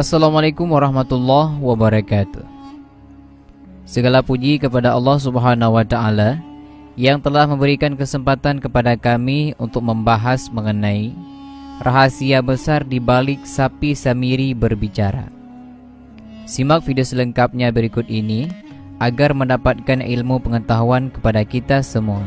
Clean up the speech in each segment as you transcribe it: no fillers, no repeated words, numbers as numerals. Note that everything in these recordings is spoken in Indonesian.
Assalamualaikum warahmatullahi wabarakatuh. Segala puji kepada Allah Subhanahu wa Ta'ala yang telah memberikan kesempatan kepada kami untuk membahas mengenai rahasia besar di balik sapi Samiri berbicara. Simak video selengkapnya berikut ini agar mendapatkan ilmu pengetahuan kepada kita semua.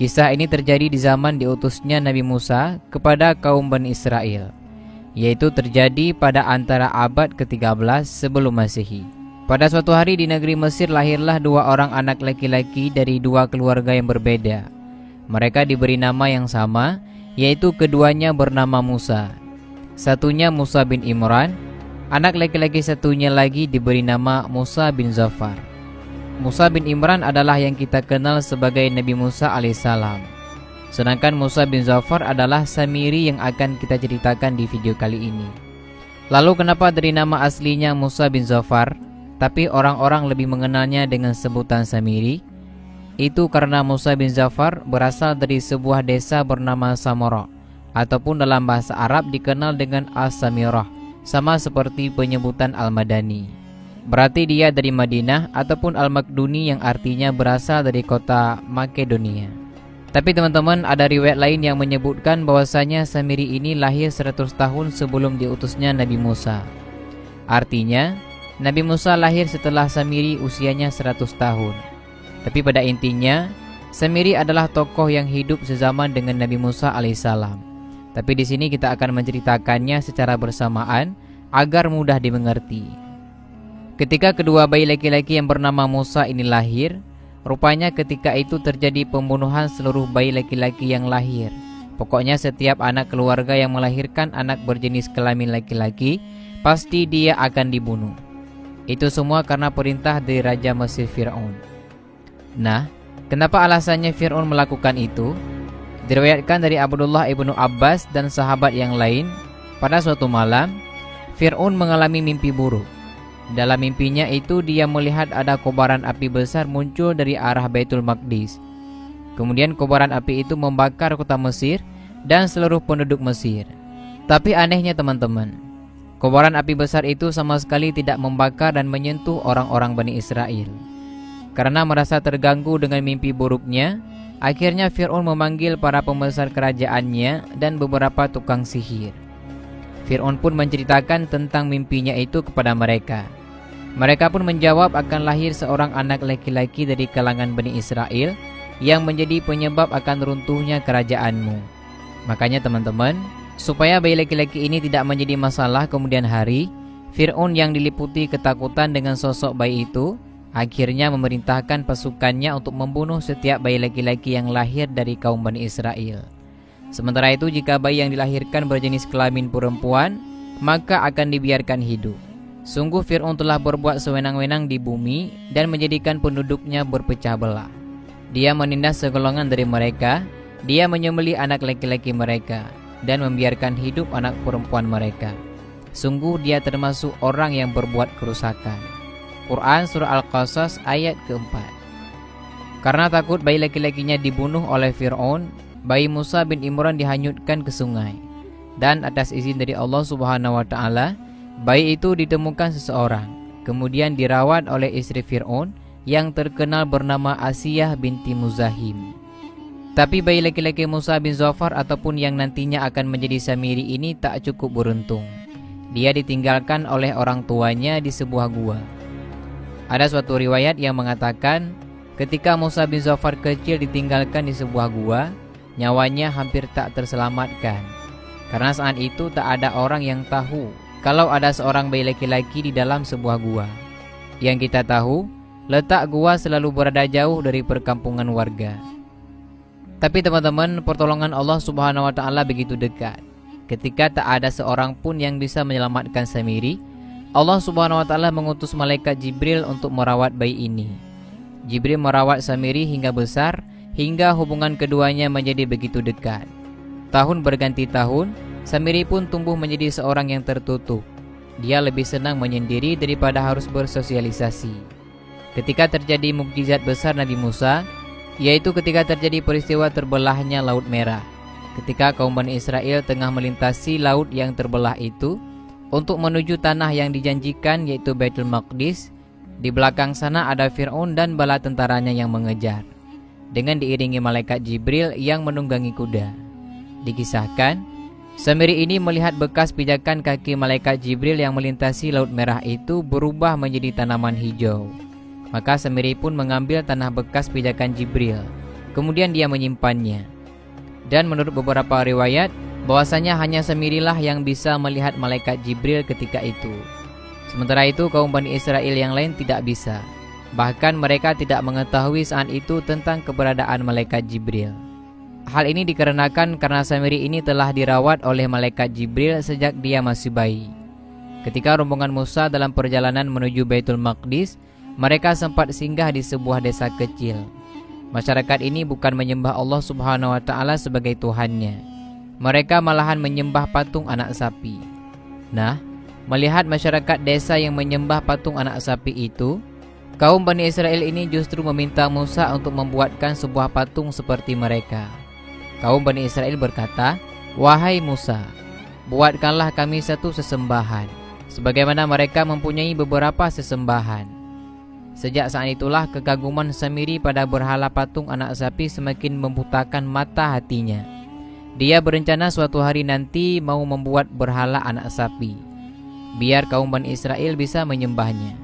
Kisah ini terjadi di zaman diutusnya Nabi Musa kepada kaum Bani Israel, yaitu terjadi pada antara abad ke-13 sebelum Masehi. Pada suatu hari di negeri Mesir lahirlah dua orang anak laki-laki dari dua keluarga yang berbeda. Mereka diberi nama yang sama, yaitu keduanya bernama Musa. Satunya Musa bin Imran, anak laki-laki satunya lagi diberi nama Musa bin Zafar. Musa bin Imran adalah yang kita kenal sebagai Nabi Musa alaihissalam. Sedangkan Musa bin Zafar adalah Samiri yang akan kita ceritakan di video kali ini. Lalu kenapa dari nama aslinya Musa bin Zafar, tapi orang-orang lebih mengenalnya dengan sebutan Samiri? Itu karena Musa bin Zafar berasal dari sebuah desa bernama Samara, ataupun dalam bahasa Arab dikenal dengan As-Samirah, sama seperti penyebutan Al-Madani. Berarti dia dari Madinah ataupun Al-Makduni yang artinya berasal dari kota Makedonia. Tapi teman-teman, ada riwayat lain yang menyebutkan bahwasanya Samiri ini lahir 100 tahun sebelum diutusnya Nabi Musa. Artinya, Nabi Musa lahir setelah Samiri usianya 100 tahun. Tapi pada intinya, Samiri adalah tokoh yang hidup sezaman dengan Nabi Musa alaihissalam. Tapi di sini kita akan menceritakannya secara bersamaan agar mudah dimengerti. Ketika kedua bayi laki-laki yang bernama Musa ini lahir, rupanya ketika itu terjadi pembunuhan seluruh bayi laki-laki yang lahir. Pokoknya setiap anak keluarga yang melahirkan anak berjenis kelamin laki-laki, pasti dia akan dibunuh. Itu semua karena perintah dari Raja Mesir Fir'aun. Nah, kenapa alasannya Fir'aun melakukan itu? Diriwayatkan dari Abdullah ibnu Abbas dan sahabat yang lain, pada suatu malam, Fir'aun mengalami mimpi buruk. Dalam mimpinya itu dia melihat ada kobaran api besar muncul dari arah Baitul Maqdis. Kemudian kobaran api itu membakar kota Mesir dan seluruh penduduk Mesir. Tapi anehnya teman-teman, kobaran api besar itu sama sekali tidak membakar dan menyentuh orang-orang Bani Israel. Karena merasa terganggu dengan mimpi buruknya, akhirnya Fir'aun memanggil para pembesar kerajaannya dan beberapa tukang sihir. Fir'aun pun menceritakan tentang mimpinya itu kepada mereka. Mereka pun menjawab akan lahir seorang anak laki-laki dari kalangan Bani Israel yang menjadi penyebab akan runtuhnya kerajaanmu. Makanya teman-teman, supaya bayi laki-laki ini tidak menjadi masalah kemudian hari, Fir'aun yang diliputi ketakutan dengan sosok bayi itu akhirnya memerintahkan pasukannya untuk membunuh setiap bayi laki-laki yang lahir dari kaum Bani Israel. Sementara itu jika bayi yang dilahirkan berjenis kelamin perempuan, maka akan dibiarkan hidup. Sungguh Fir'aun telah berbuat sewenang-wenang di bumi dan menjadikan penduduknya berpecah belah. Dia menindas segolongan dari mereka, dia menyembelih anak laki-laki mereka dan membiarkan hidup anak perempuan mereka. Sungguh dia termasuk orang yang berbuat kerusakan. Quran Surah Al-Qasas ayat keempat. Karena takut bayi laki-lakinya dibunuh oleh Fir'aun, bayi Musa bin Imran dihanyutkan ke sungai. Dan atas izin dari Allah Subhanahu wa Ta'ala, bayi itu ditemukan seseorang, kemudian dirawat oleh istri Fir'aun yang terkenal bernama Asiyah binti Muzahim. Tapi bayi laki-laki Musa bin Zafar ataupun yang nantinya akan menjadi Samiri ini tak cukup beruntung. Dia ditinggalkan oleh orang tuanya di sebuah gua. Ada suatu riwayat yang mengatakan ketika Musa bin Zafar kecil ditinggalkan di sebuah gua, nyawanya hampir tak terselamatkan. Karena saat itu tak ada orang yang tahu kalau ada seorang bayi laki-laki di dalam sebuah gua. Yang kita tahu, letak gua selalu berada jauh dari perkampungan warga. Tapi teman-teman, pertolongan Allah Subhanahu wa Ta'ala begitu dekat. Ketika tak ada seorang pun yang bisa menyelamatkan Samiri, Allah Subhanahu wa Ta'ala mengutus malaikat Jibril untuk merawat bayi ini. Jibril merawat Samiri hingga besar, hingga hubungan keduanya menjadi begitu dekat. Tahun berganti tahun, Samiri pun tumbuh menjadi seorang yang tertutup. Dia lebih senang menyendiri daripada harus bersosialisasi. Ketika terjadi mukjizat besar Nabi Musa, yaitu ketika terjadi peristiwa terbelahnya Laut Merah. Ketika kaum Bani Israel tengah melintasi laut yang terbelah itu untuk menuju tanah yang dijanjikan, yaitu Baitul Maqdis, di belakang sana ada Fir'aun dan bala tentaranya yang mengejar, dengan diiringi malaikat Jibril yang menunggangi kuda. Dikisahkan, Samiri ini melihat bekas pijakan kaki malaikat Jibril yang melintasi Laut Merah itu berubah menjadi tanaman hijau. Maka Samiri pun mengambil tanah bekas pijakan Jibril. Kemudian dia menyimpannya. Dan menurut beberapa riwayat, bahwasanya hanya Samirilah yang bisa melihat malaikat Jibril ketika itu. Sementara itu kaum Bani Israel yang lain tidak bisa. Bahkan mereka tidak mengetahui saat itu tentang keberadaan malaikat Jibril. Hal ini dikarenakan karena Samiri ini telah dirawat oleh malaikat Jibril sejak dia masih bayi. Ketika rombongan Musa dalam perjalanan menuju Baitul Maqdis, mereka sempat singgah di sebuah desa kecil. Masyarakat ini bukan menyembah Allah Subhanahu wa Ta'ala sebagai Tuhannya. Mereka malahan menyembah patung anak sapi. Nah, melihat masyarakat desa yang menyembah patung anak sapi itu, kaum Bani Israel ini justru meminta Musa untuk membuatkan sebuah patung seperti mereka. Kaum Bani Israel berkata, "Wahai Musa, buatkanlah kami satu sesembahan, sebagaimana mereka mempunyai beberapa sesembahan." Sejak saat itulah kekaguman Samiri pada berhala patung anak sapi semakin membutakan mata hatinya. Dia berencana suatu hari nanti mau membuat berhala anak sapi, biar kaum Bani Israel bisa menyembahnya.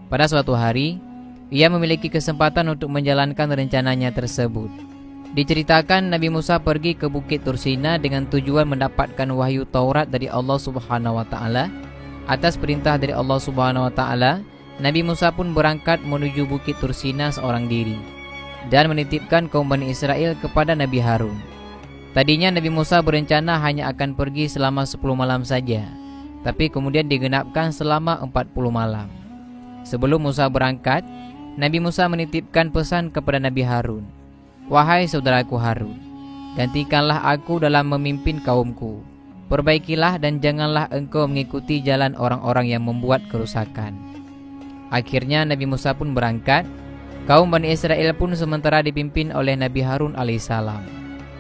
Pada suatu hari, ia memiliki kesempatan untuk menjalankan rencananya tersebut. Diceritakan Nabi Musa pergi ke Bukit Tursina dengan tujuan mendapatkan wahyu Taurat dari Allah Subhanahu wa Ta'ala. Atas perintah dari Allah Subhanahu wa Ta'ala, Nabi Musa pun berangkat menuju Bukit Tursina seorang diri dan menitipkan kaum Bani Israel kepada Nabi Harun. Tadinya Nabi Musa berencana hanya akan pergi selama 10 malam saja, tapi kemudian digenapkan selama 40 malam. Sebelum Musa berangkat, Nabi Musa menitipkan pesan kepada Nabi Harun, "Wahai saudaraku Harun, gantikanlah aku dalam memimpin kaumku. Perbaikilah dan janganlah engkau mengikuti jalan orang-orang yang membuat kerusakan." Akhirnya Nabi Musa pun berangkat. Kaum Bani Israel pun sementara dipimpin oleh Nabi Harun alaihissalam.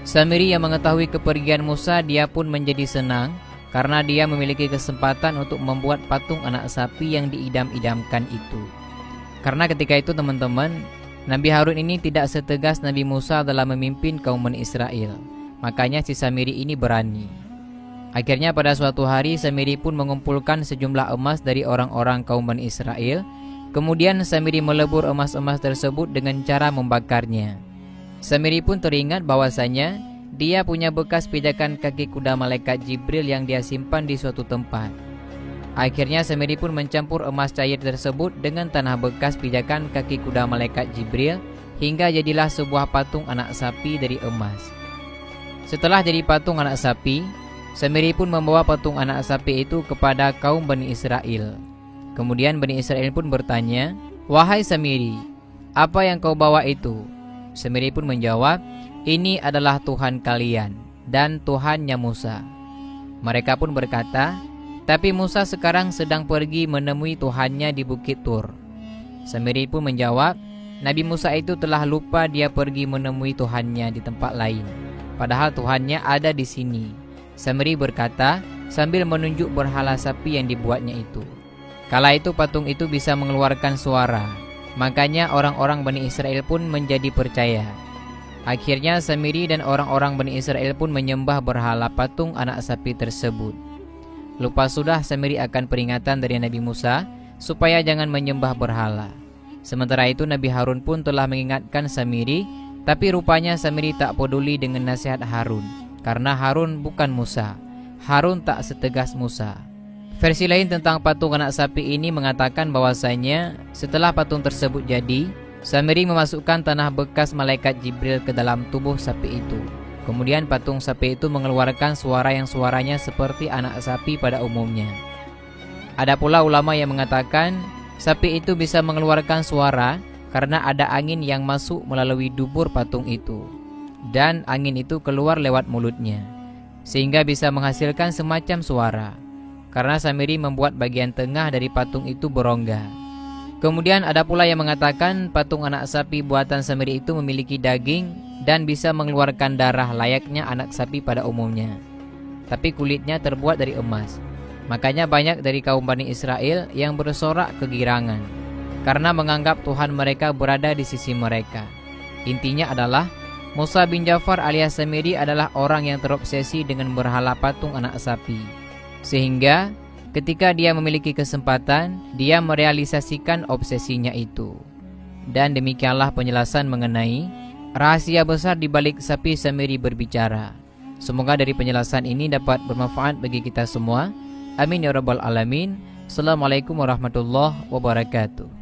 Samiri yang mengetahui kepergian Musa, dia pun menjadi senang karena dia memiliki kesempatan untuk membuat patung anak sapi yang diidam-idamkan itu. Karena ketika itu teman-teman, Nabi Harun ini tidak setegas Nabi Musa dalam memimpin kaum Bani Israel. Makanya si Samiri ini berani. Akhirnya pada suatu hari Samiri pun mengumpulkan sejumlah emas dari orang-orang kaum Bani Israel. Kemudian Samiri melebur emas-emas tersebut dengan cara membakarnya. Samiri pun teringat bahwasanya dia punya bekas pijakan kaki kuda malaikat Jibril yang dia simpan di suatu tempat. Akhirnya Samiri pun mencampur emas cair tersebut dengan tanah bekas pijakan kaki kuda malaikat Jibril hingga jadilah sebuah patung anak sapi dari emas. Setelah jadi patung anak sapi, Samiri pun membawa patung anak sapi itu kepada kaum Bani Israel. Kemudian Bani Israel pun bertanya, "Wahai Samiri, apa yang kau bawa itu?" Samiri pun menjawab, "Ini adalah Tuhan kalian dan Tuhannya Musa." Mereka pun berkata, "Tapi Musa sekarang sedang pergi menemui Tuhannya di Bukit Tur." Samiri pun menjawab, "Nabi Musa itu telah lupa dia pergi menemui Tuhannya di tempat lain, padahal Tuhannya ada di sini." Samiri berkata sambil menunjuk berhala sapi yang dibuatnya itu. Kala itu patung itu bisa mengeluarkan suara. Makanya orang-orang Bani Israel pun menjadi percaya. Akhirnya Samiri dan orang-orang Bani Israel pun menyembah berhala patung anak sapi tersebut. Lupa sudah Samiri akan peringatan dari Nabi Musa supaya jangan menyembah berhala. Sementara itu Nabi Harun pun telah mengingatkan Samiri, tapi rupanya Samiri tak peduli dengan nasihat Harun, karena Harun bukan Musa. Harun tak setegas Musa. Versi lain tentang patung anak sapi ini mengatakan bahwasanya setelah patung tersebut jadi, Samiri memasukkan tanah bekas malaikat Jibril ke dalam tubuh sapi itu. Kemudian patung sapi itu mengeluarkan suara yang suaranya seperti anak sapi pada umumnya. Ada pula ulama yang mengatakan sapi itu bisa mengeluarkan suara karena ada angin yang masuk melalui dubur patung itu, dan angin itu keluar lewat mulutnya, sehingga bisa menghasilkan semacam suara. karena Samiri membuat bagian tengah dari patung itu berongga. Kemudian ada pula yang mengatakan patung anak sapi buatan Samiri itu memiliki daging dan bisa mengeluarkan darah layaknya anak sapi pada umumnya, tapi kulitnya terbuat dari emas. Makanya banyak dari kaum Bani Israel yang bersorak kegirangan karena menganggap Tuhan mereka berada di sisi mereka. Intinya adalah Musa bin Ja'far alias Samiri adalah orang yang terobsesi dengan berhala patung anak sapi, sehingga ketika dia memiliki kesempatan, dia merealisasikan obsesinya itu. Dan demikianlah penjelasan mengenai rahasia besar di balik sapi Samiri berbicara. Semoga dari penjelasan ini dapat bermanfaat bagi kita semua. Amin ya rabbal alamin. Assalamualaikum warahmatullahi wabarakatuh.